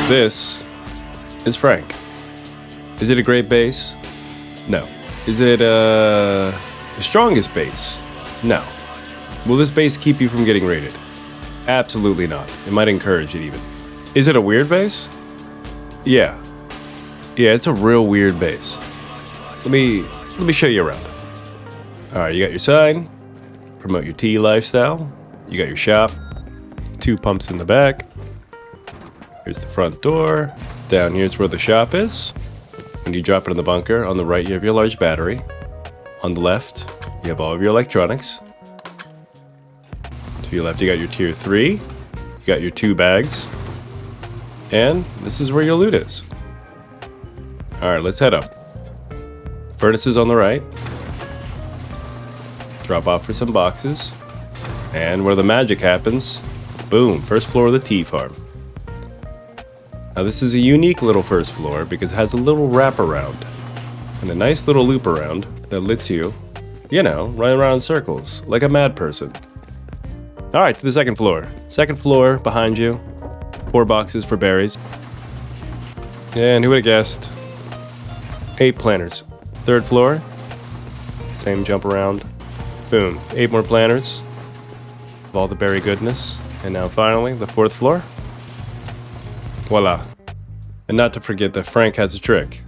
This is Frank. Is it a great base? No. Is it the strongest base? No. Will this base keep you from getting raided? Absolutely not. It might encourage it even. Is it a weird base? Yeah. Yeah, it's a real weird base. Let me show you around. Alright, you got your sign. Promote your tea lifestyle. You got your shop. 2 pumps in the back. Here's the front door. Down here's where the shop is. When you drop it in the bunker, on the right you have your large battery. On the left, you have all of your electronics. To your left, you got your tier 3. You got your 2 bags. And this is where your loot is. Alright, let's head up. Furnaces on the right. Drop off for some boxes. And where the magic happens, boom, first floor of the tea farm. Now this is a unique little first floor because it has a little wraparound and a nice little loop around that lets you, run around in circles like a mad person. Alright, to the second floor. Second floor behind you. 4 boxes for berries. And who would have guessed? 8 planters. Third floor. Same jump around. Boom. 8 more planters. Of all the berry goodness. And now finally, the 4th floor. Voila. And not to forget that Frank has a trick.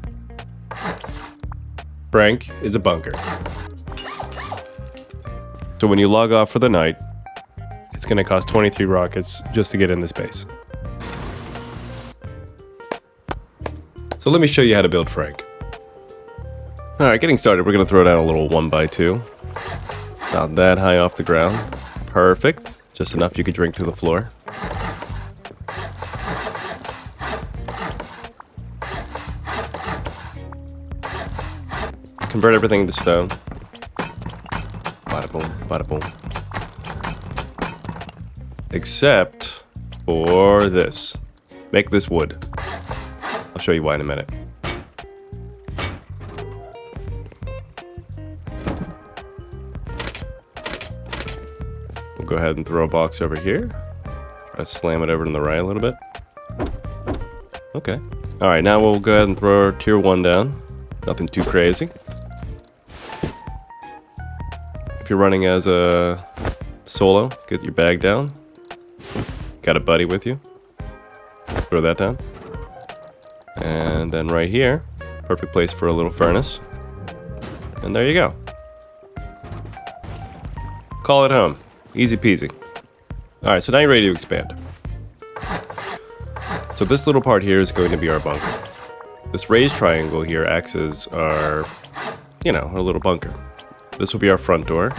Frank is a bunker. So when you log off for the night, it's going to cost 23 rockets just to get in this base. So let me show you how to build Frank. Alright, getting started, we're going to throw down a little 1x2. Not that high off the ground. Perfect. Just enough you could drink to the floor. Convert everything to stone. Bada boom, bada boom. Except for this. Make this wood. I'll show you why in a minute. We'll go ahead and throw a box over here. Try to slam it over to the right a little bit. Okay. Alright, now we'll go ahead and throw our tier 1 down. Nothing too crazy. If you're running as a solo, get your bag down. Got a buddy with you. Throw that down. And then right here, perfect place for a little furnace. And there you go. Call it home. Easy peasy. Alright, so now you're ready to expand. So this little part here is going to be our bunker. This raised triangle here acts as our, our little bunker. This will be our front door.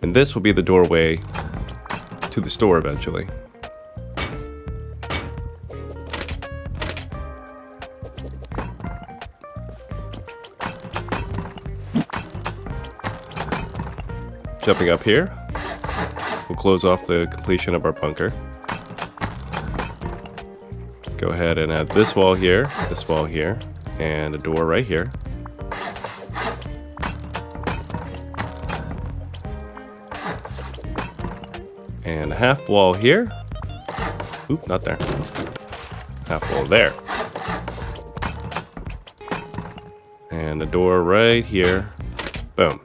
And this will be the doorway to the store eventually. Jumping up here, we'll close off the completion of our bunker. Go ahead and add this wall here, and a door right here. And a half wall here. Oop, not there. Half wall there. And a door right here. Boom.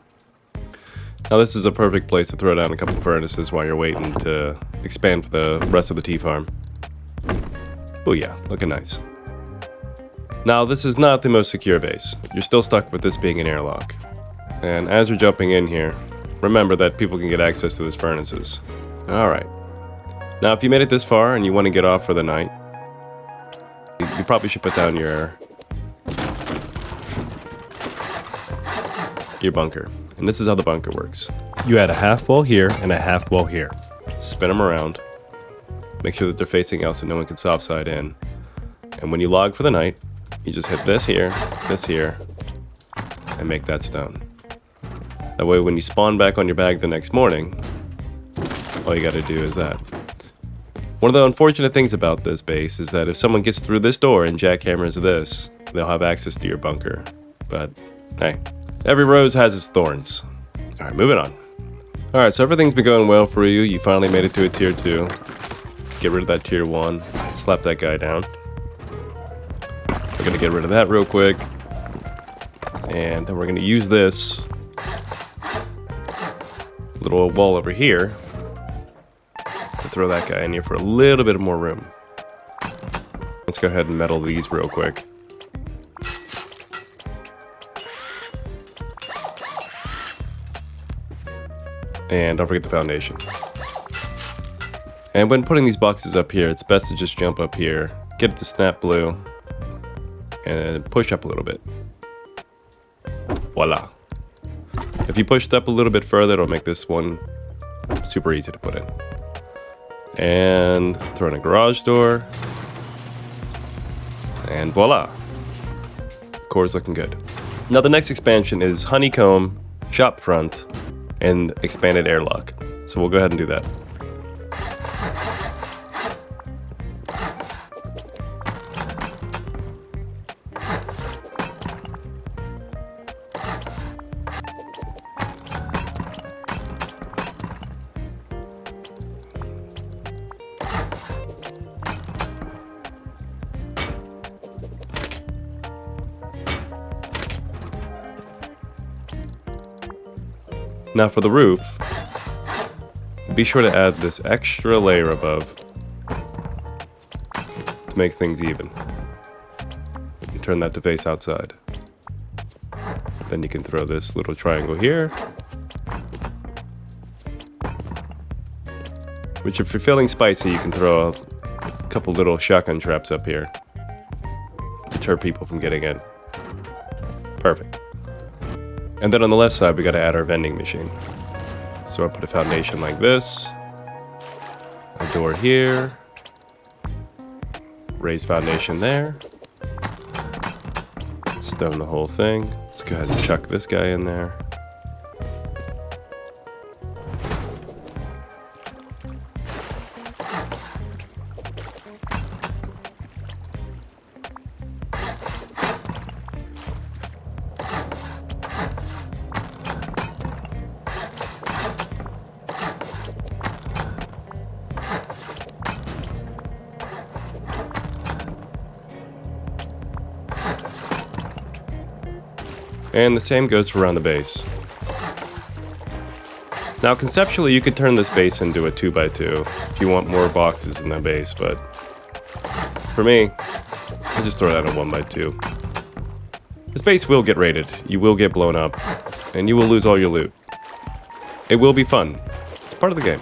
Now this is a perfect place to throw down a couple furnaces while you're waiting to expand for the rest of the tea farm. Oh yeah, looking nice. Now this is not the most secure base. You're still stuck with this being an airlock. And as you're jumping in here, remember that people can get access to these furnaces. Alright. Now if you made it this far and you want to get off for the night, you probably should put down your bunker. And this is how the bunker works. You add a half wall here and a half wall here. Spin them around. Make sure that they're facing out so no one can soft side in. And when you log for the night, you just hit this here, and make that stone. That way when you spawn back on your bag the next morning, all you gotta do is that. One of the unfortunate things about this base is that if someone gets through this door and jackhammers this, they'll have access to your bunker. But hey, every rose has its thorns. Alright, moving on. Alright, so everything's been going well for you. You finally made it to a tier 2. get rid of that tier 1. Slap that guy down. We're gonna get rid of that real quick. And then we're gonna use this little wall over here to throw that guy in here for a little bit more room. Let's go ahead and metal these real quick. And don't forget the foundation. And when putting these boxes up here, it's best to just jump up here, get it to snap blue, and push up a little bit. Voila. If you pushed up a little bit further, it'll make this one super easy to put in. And throw in a garage door. And voila. Core's looking good. Now the next expansion is Honeycomb Shop front and expanded airlock. So we'll go ahead and do that. Now for the roof, be sure to add this extra layer above to make things even. And turn that to face outside. Then you can throw this little triangle here. Which if you're feeling spicy, you can throw a couple little shotgun traps up here. Deter people from getting in. Perfect. And then on the left side, we got to add our vending machine. So I put a foundation like this, a door here, raised foundation there, stone the whole thing. Let's go ahead and chuck this guy in there. And the same goes for around the base. Now conceptually you could turn this base into a 2x2 if you want more boxes in the base, but for me, I just throw that in a 1x2. This base will get raided, you will get blown up, and you will lose all your loot. It will be fun. It's part of the game.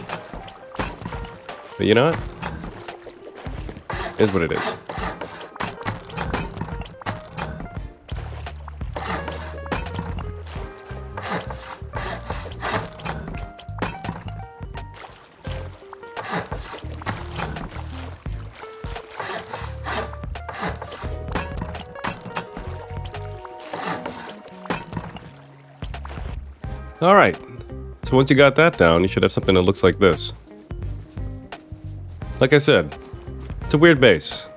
But you know what? It is what it is. Alright, so once you got that down, you should have something that looks like this. Like I said, it's a weird base.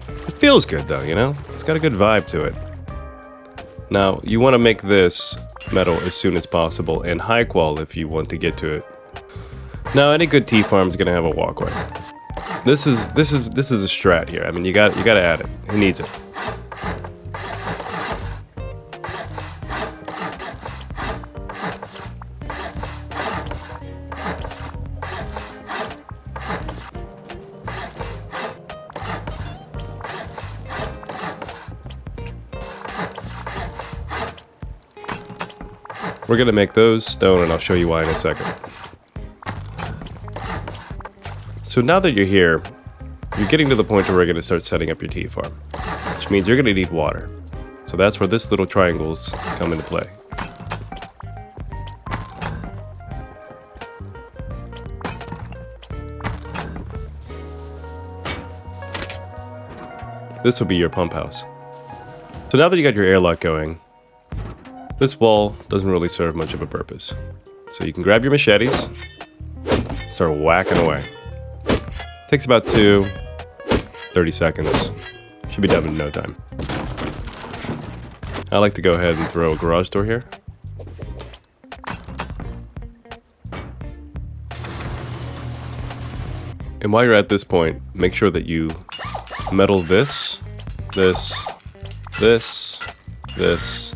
It feels good though, you know? It's got a good vibe to it. Now, you want to make this metal as soon as possible and high qual if you want to get to it. Now, any good tea farm is going to have a walkway. This is a strat here. I mean, you got to add it. It needs it. We're going to make those stone, and I'll show you why in a second. So now that you're here, you're getting to the point where we're going to start setting up your tea farm, which means you're going to need water. So that's where this little triangles come into play. This will be your pump house. So now that you got your airlock going, this wall doesn't really serve much of a purpose. So you can grab your machetes, start whacking away. Takes about 30 seconds. Should be done in no time. I like to go ahead and throw a garage door here. And while you're at this point, make sure that you metal this, this, this, this,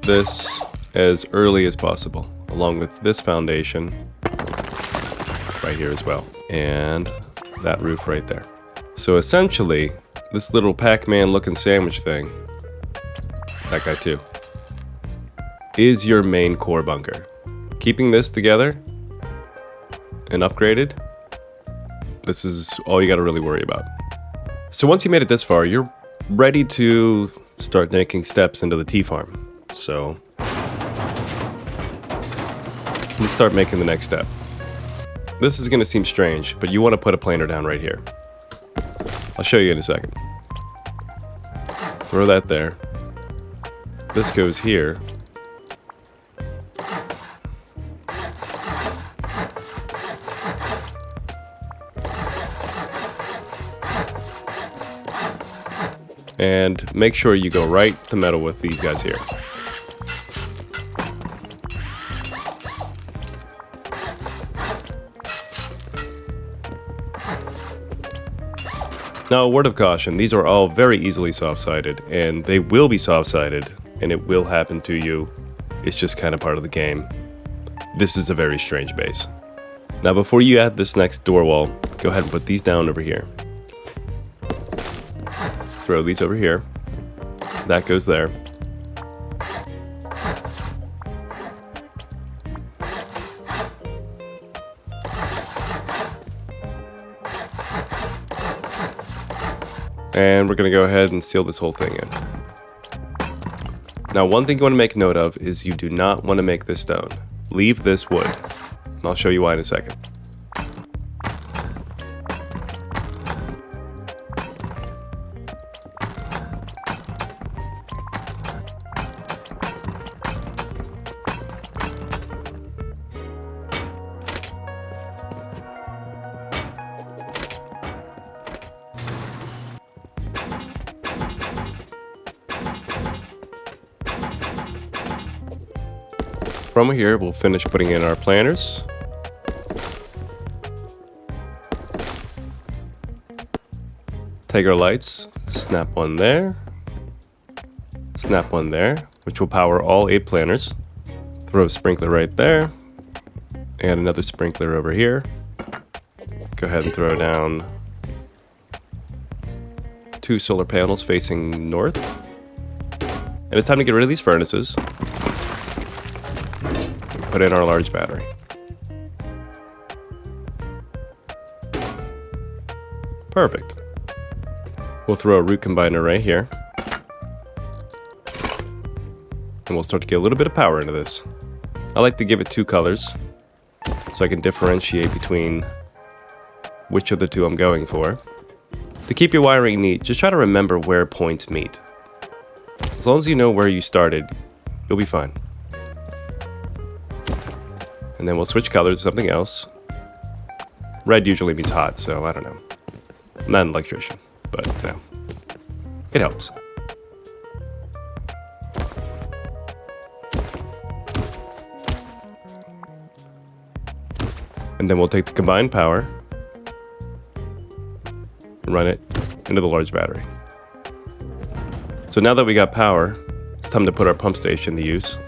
this as early as possible, along with this foundation right here as well, and that roof right there. So essentially, this little Pac-Man looking sandwich thing, that guy too, is your main core bunker. Keeping this together and upgraded, this is all you got to really worry about. So once you made it this far, you're ready to start making steps into the tea farm. So let's start making the next step. This is going to seem strange, but you want to put a planer down right here. I'll show you in a second. Throw that there. This goes here. And make sure you go right to metal with these guys here. Now, a word of caution, these are all very easily soft-sided, and they will be soft-sided, and it will happen to you. It's just kind of part of the game. This is a very strange base. Now, before you add this next door wall, go ahead and put these down over here. Throw these over here. That goes there. And we're going to go ahead and seal this whole thing in. Now, one thing you want to make note of is you do not want to make this stone. Leave this wood. And I'll show you why in a second. From here, we'll finish putting in our planters. Take our lights, snap one there, snap one there, which will power all 8 planters. Throw a sprinkler right there, and another sprinkler over here. Go ahead and throw down 2 solar panels facing north. And it's time to get rid of these furnaces. Put in our large battery. Perfect. We'll throw a root combiner right here. And we'll start to get a little bit of power into this. I like to give it 2 colors so I can differentiate between which of the 2 I'm going for. To keep your wiring neat, just try to remember where points meet. As long as you know where you started, you'll be fine. And then we'll switch colors to something else. Red usually means hot, so I don't know. I'm not an electrician, but you know, it helps. And then we'll take the combined power and run it into the large battery. So now that we got power, it's time to put our pump station to use.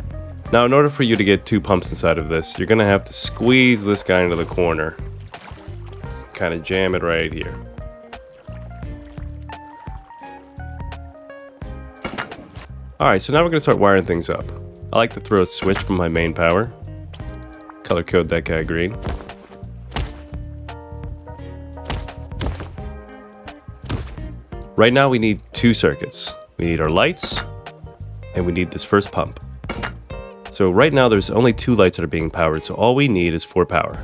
Now, in order for you to get 2 pumps inside of this, you're going to have to squeeze this guy into the corner. Kind of jam it right here. Alright, so now we're going to start wiring things up. I like to throw a switch from my main power. Color code that guy green. Right now we need 2 circuits. We need our lights, and we need this first pump. So right now there's only 2 lights that are being powered, so all we need is 4 power.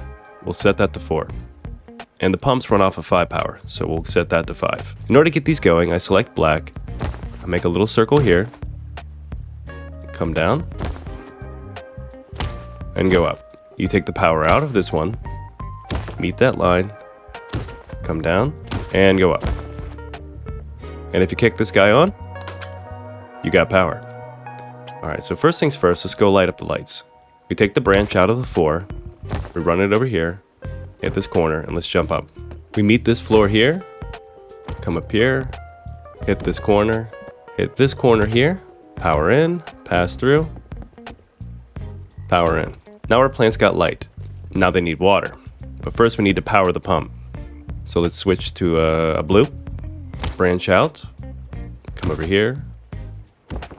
We'll set that to 4. And the pumps run off of 5 power, so we'll set that to 5. In order to get these going, I select black, I make a little circle here, come down, and go up. You take the power out of this one, meet that line, come down, and go up. And if you kick this guy on, you got power. Alright, so first things first, let's go light up the lights. We take the branch out of the 4, we run it over here, hit this corner, and let's jump up. We meet this floor here, come up here, hit this corner here, power in, pass through, power in. Now our plants got light. Now they need water. But first we need to power the pump. So let's switch to a blue, branch out, come over here,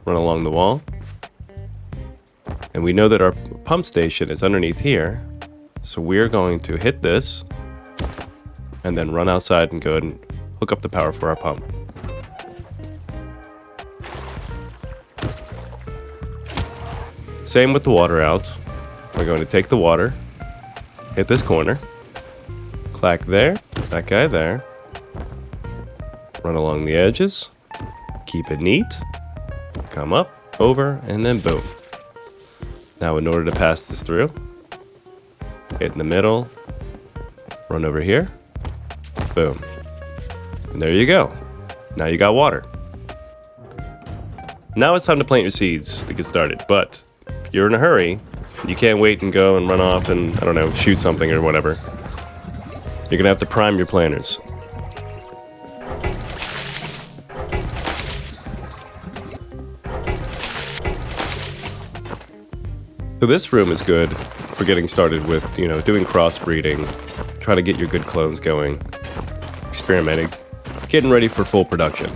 run along the wall. And we know that our pump station is underneath here. So we're going to hit this and then run outside and go ahead and hook up the power for our pump. Same with the water out. We're going to take the water, hit this corner, clack there, that guy there, run along the edges, keep it neat, come up, over, and then boom. Now in order to pass this through, hit in the middle, run over here, boom. And there you go. Now you got water. Now it's time to plant your seeds to get started, but if you're in a hurry, you can't wait and go and run off and, I don't know, shoot something or whatever. You're gonna have to prime your planters. So this room is good for getting started with, doing crossbreeding, trying to get your good clones going, experimenting, getting ready for full production.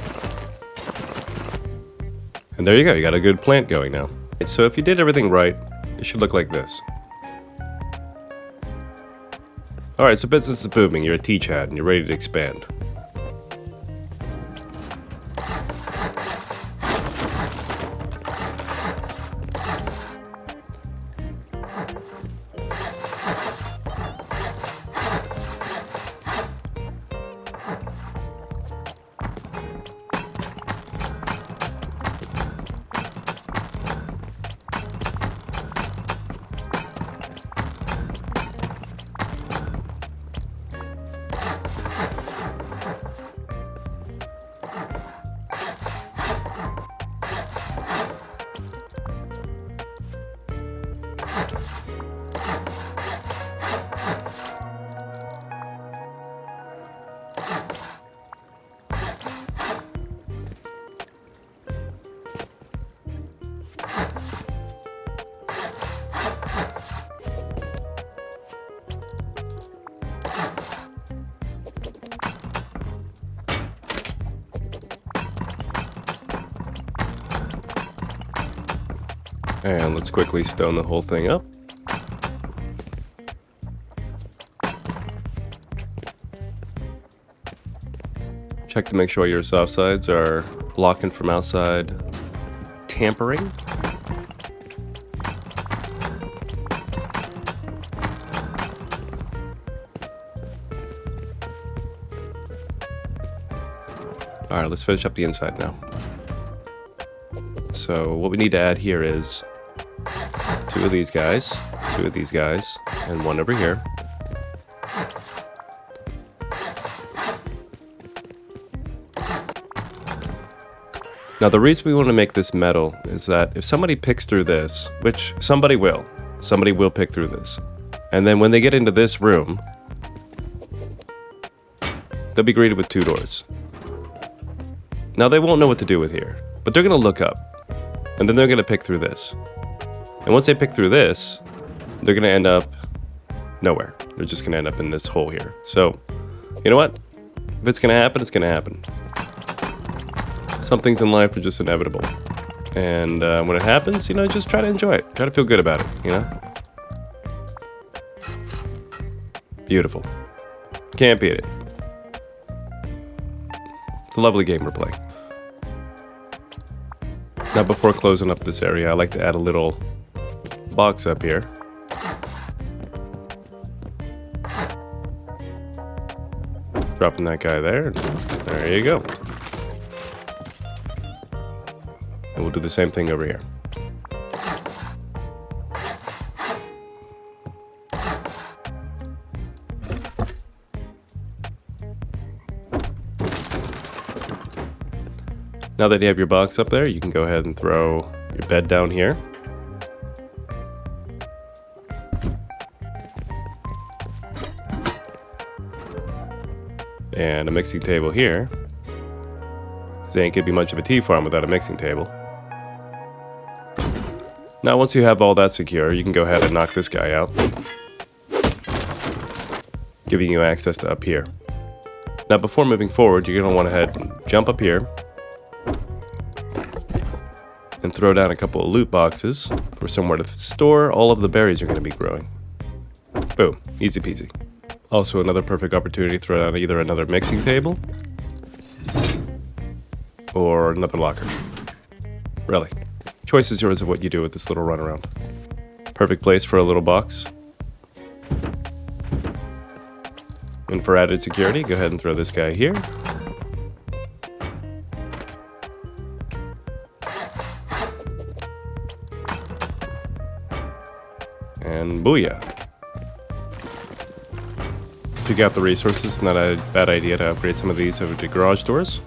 And there you go, you got a good plant going now. So if you did everything right, it should look like this. Alright, so business is booming, you're a TeaGuyTom and you're ready to expand. And let's quickly stone the whole thing up. Check to make sure your soft sides are blocking from outside tampering. All right, let's finish up the inside now. So what we need to add here is two of these guys, and one over here. Now the reason we want to make this metal is that if somebody picks through this, which somebody will pick through this, and then when they get into this room, they'll be greeted with two doors. Now they won't know what to do with here, but they're going to look up, and then they're going to pick through this. And once they pick through this, they're going to end up nowhere. They're just going to end up in this hole here. So, you know what? If it's going to happen, it's going to happen. Some things in life are just inevitable. And when it happens, just try to enjoy it. Try to feel good about it, Beautiful. Can't beat it. It's a lovely game we're playing. Now before closing up this area, I like to add a little box up here. Dropping that guy there. There you go. And we'll do the same thing over here. Now that you have your box up there, you can go ahead and throw your bed down here. and a mixing table here. Because there ain't gonna be much of a tea farm without a mixing table. Now once you have all that secure, you can go ahead and knock this guy out, giving you access to up here. Now before moving forward, you're going to want to head and jump up here and throw down a couple of loot boxes for somewhere to store all of the berries you're going to be growing. Boom, easy peasy. Also another perfect opportunity to throw down either another mixing table or another locker. Really, choice is yours of what you do with this little runaround. Perfect place for a little box. And for added security, go ahead and throw this guy here. And booyah. If you got the resources, it's not a bad idea to upgrade some of these over to garage doors.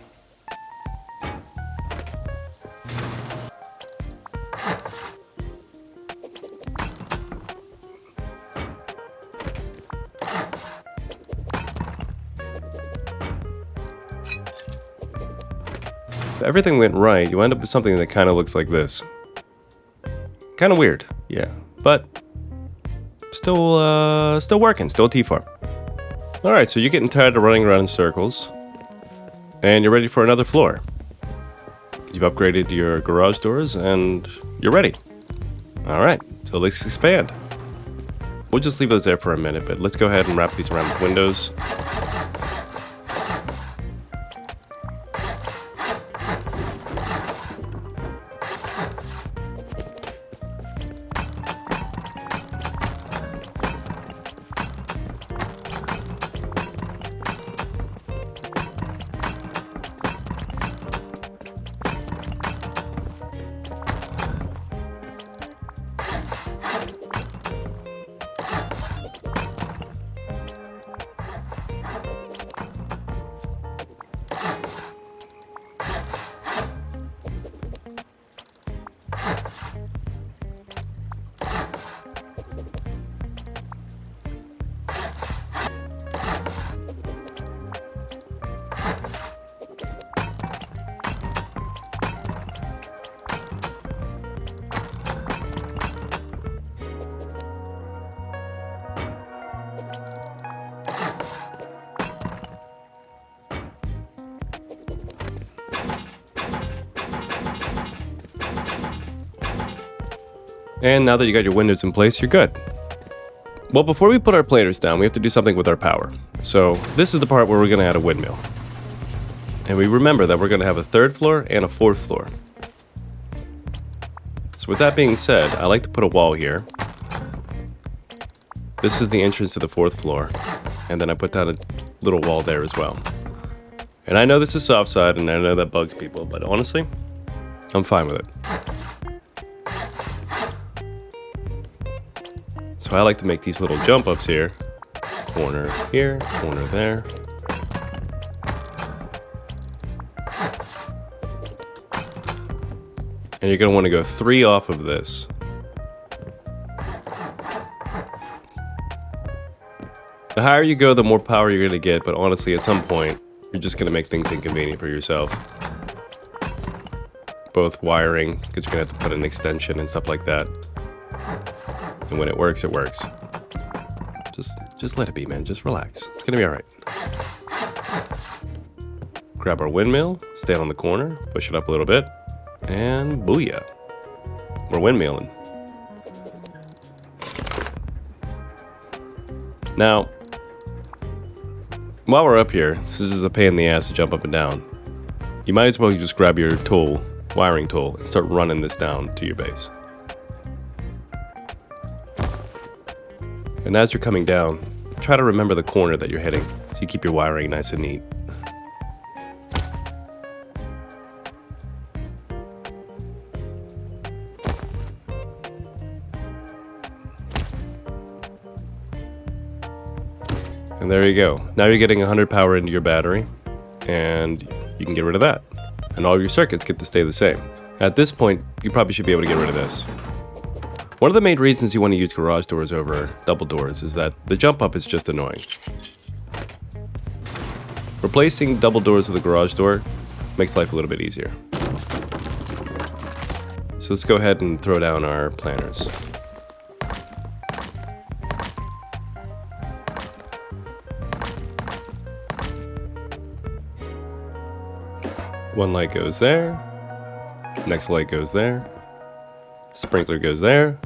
If everything went right, you end up with something that kind of looks like this. Kind of weird, yeah, but still working, still a tea farm. All right, so you're getting tired of running around in circles, and you're ready for another floor. You've upgraded your garage doors, and you're ready. All right, so let's expand. We'll just leave those there for a minute, but let's go ahead and wrap these around with windows. And now that you got your windows in place, you're good. Well, before we put our planters down, we have to do something with our power. So this is the part where we're going to add a windmill. And we remember that we're going to have a third floor and a fourth floor. So with that being said, I like to put a wall here. This is the entrance to the fourth floor. And then I put down a little wall there as well. And I know this is soft side, and I know that bugs people, but honestly, I'm fine with it. So I like to make these little jump ups here. Corner here, corner there. And you're going to want to go 3 off of this. The higher you go, the more power you're going to get, but honestly, at some point, you're just going to make things inconvenient for yourself. Both wiring, because you're going to have to put an extension and stuff like that. And when it works, it works. Just let it be, man. Just relax. It's gonna be all right. Grab our windmill, stand on the corner, push it up a little bit, and booyah. We're windmilling. Now, while we're up here, this is a pain in the ass to jump up and down. You might as well just grab your tool, wiring tool, and start running this down to your base. And as you're coming down, try to remember the corner that you're hitting, so you keep your wiring nice and neat. And there you go. Now you're getting 100 power into your battery, and you can get rid of that. And all your circuits get to stay the same. At this point, you probably should be able to get rid of this. One of the main reasons you want to use garage doors over double doors is that the jump up is just annoying. Replacing double doors with a garage door makes life a little bit easier. So let's go ahead and throw down our planters. One light goes there. Next light goes there. Sprinkler goes there.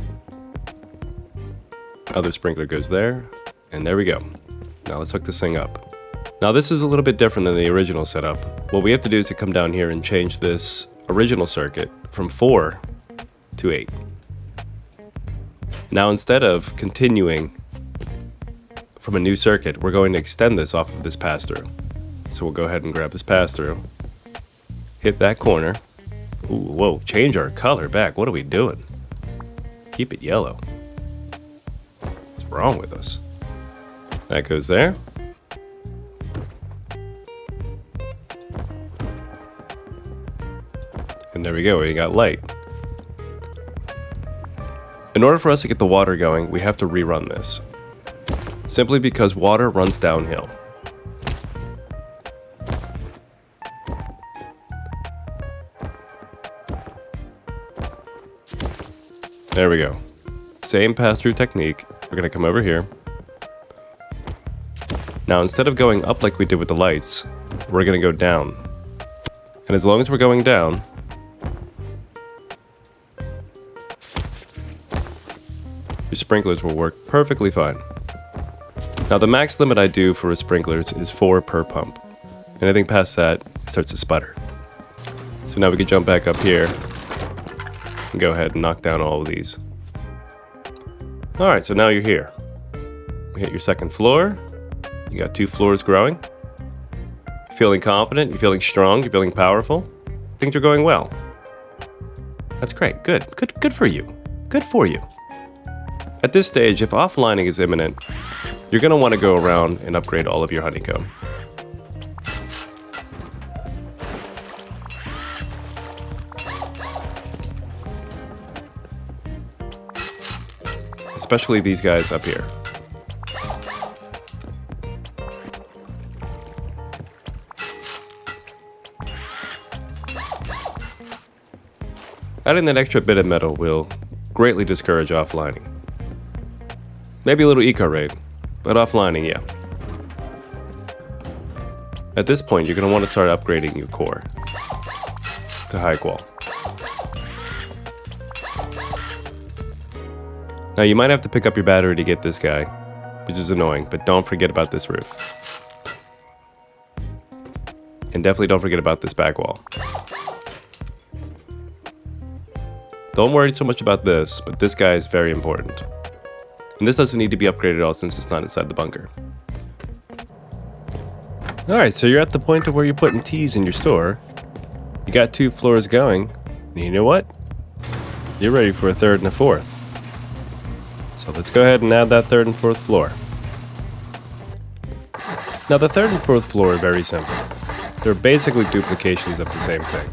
Other sprinkler goes there. And there we go. Now let's hook this thing up. Now this is a little bit different than the original setup. What we have to do is to come down here and change this original circuit from 4 to 8. Now instead of continuing from a new circuit, we're going to extend this off of this pass-through. So we'll go ahead and grab this pass-through. Hit that corner. Ooh, whoa, change our color back. What are we doing? Keep it yellow. What's wrong with us? That goes there. And there we go, we got light. In order for us to get the water going, we have to rerun this. Simply because water runs downhill. There we go. Same pass-through technique. We're gonna come over here. Now instead of going up like we did with the lights, we're gonna go down. And as long as we're going down, your sprinklers will work perfectly fine. Now the max limit I do for sprinklers is 4 per pump. Anything past that, it starts to sputter. So now we can jump back up here and go ahead and knock down all of these. Alright, so now you're here. You hit your second floor. You got 2 floors growing. You're feeling confident, you're feeling strong, you're feeling powerful. Things are going well. That's great. Good for you. Good for you. At this stage, if offlining is imminent, you're going to want to go around and upgrade all of your honeycomb. Especially these guys up here. Adding that extra bit of metal will greatly discourage offlining. Maybe a little eco rate, but offlining, yeah. At this point, you're going to want to start upgrading your core to high qual. Now you might have to pick up your battery to get this guy, which is annoying, but don't forget about this roof. And definitely don't forget about this back wall. Don't worry so much about this, but this guy is very important. And this doesn't need to be upgraded at all since it's not inside the bunker. Alright, so you're at the point of where you're putting teas in your store. You got 2 floors going, and you know what? You're ready for a 3rd and a 4th. So let's go ahead and add that 3rd and 4th floor. Now the 3rd and 4th floor are very simple. They're basically duplications of the same thing.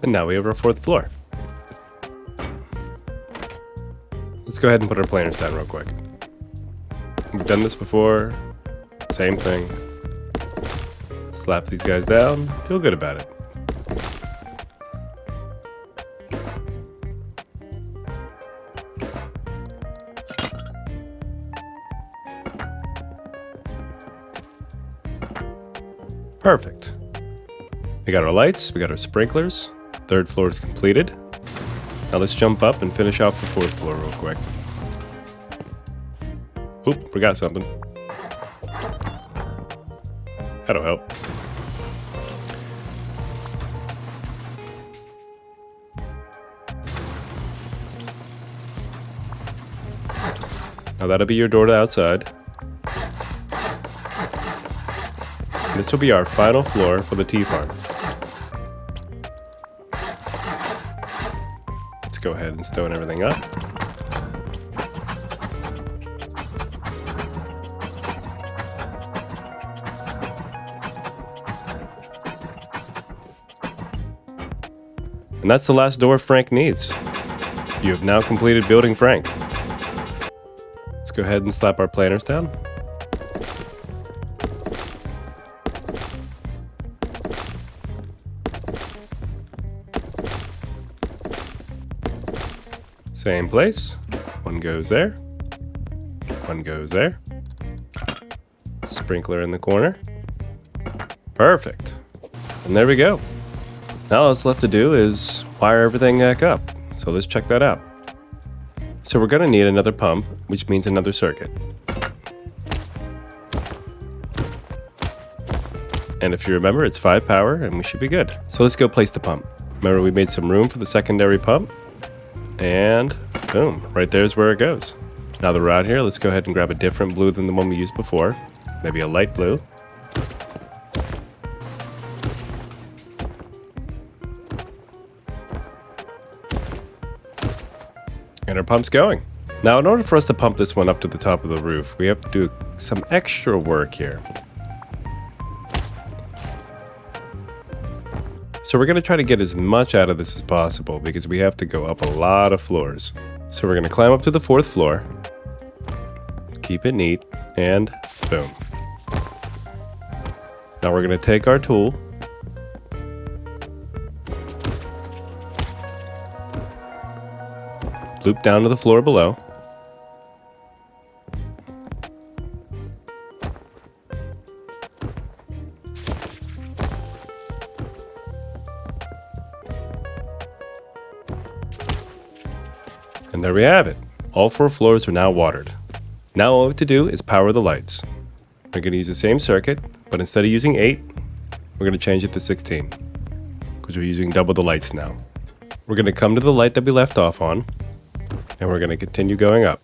And now we have our 4th floor. Let's go ahead and put our planters down real quick. We've done this before. Same thing. Slap these guys down. Feel good about it. Perfect. We got our lights, we got our sprinklers. 3rd floor is completed. Now let's jump up and finish off the 4th floor real quick. Oop, forgot something. That'll help. Now that'll be your door to outside. And this will be our final floor for the tea farm. Let's go ahead and stone everything up. And that's the last door Frank needs. You have now completed building Frank. Let's go ahead and slap our planters down. Same place. One goes there. One goes there. Sprinkler in the corner. Perfect. And there we go. Now all that's left to do is wire everything back up. So let's check that out. So we're going to need another pump, which means another circuit. And if you remember, it's 5 power and we should be good. So let's go place the pump. Remember, we made some room for the secondary pump. And boom, right there's where it goes. Now that we're out here, let's go ahead and grab a different blue than the one we used before. Maybe a light blue. And our pump's going. Now, in order for us to pump this one up to the top of the roof, we have to do some extra work here. So we're going to try to get as much out of this as possible because we have to go up a lot of floors. So we're going to climb up to the 4th floor, keep it neat, and boom. Now we're going to take our tool, loop down to the floor below, and there we have it. All 4 floors are now watered. Now all we have to do is power the lights. We're going to use the same circuit, but instead of using 8, we're going to change it to 16, because we're using double the lights now. We're going to come to the light that we left off on, and we're going to continue going up.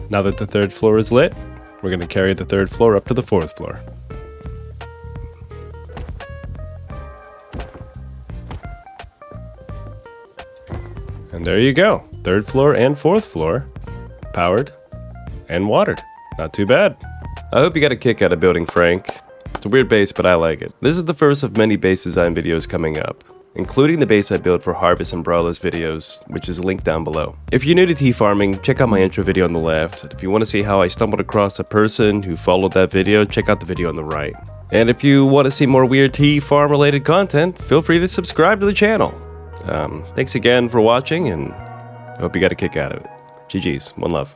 Now that the 3rd floor is lit, we're going to carry the 3rd floor up to the 4th floor. And there you go, 3rd floor and 4th floor, powered and watered. Not too bad. I hope you got a kick out of building Frank. It's a weird base, but I like it. This is the first of many base design videos coming up, including the base I built for Harvest and Brawlers videos, which is linked down below. If you're new to tea farming, check out my intro video on the left. If you want to see how I stumbled across a person who followed that video, check out the video on the right. And if you want to see more weird tea farm related content, feel free to subscribe to the channel. Thanks again for watching, and I hope you got a kick out of it. GG's, one love.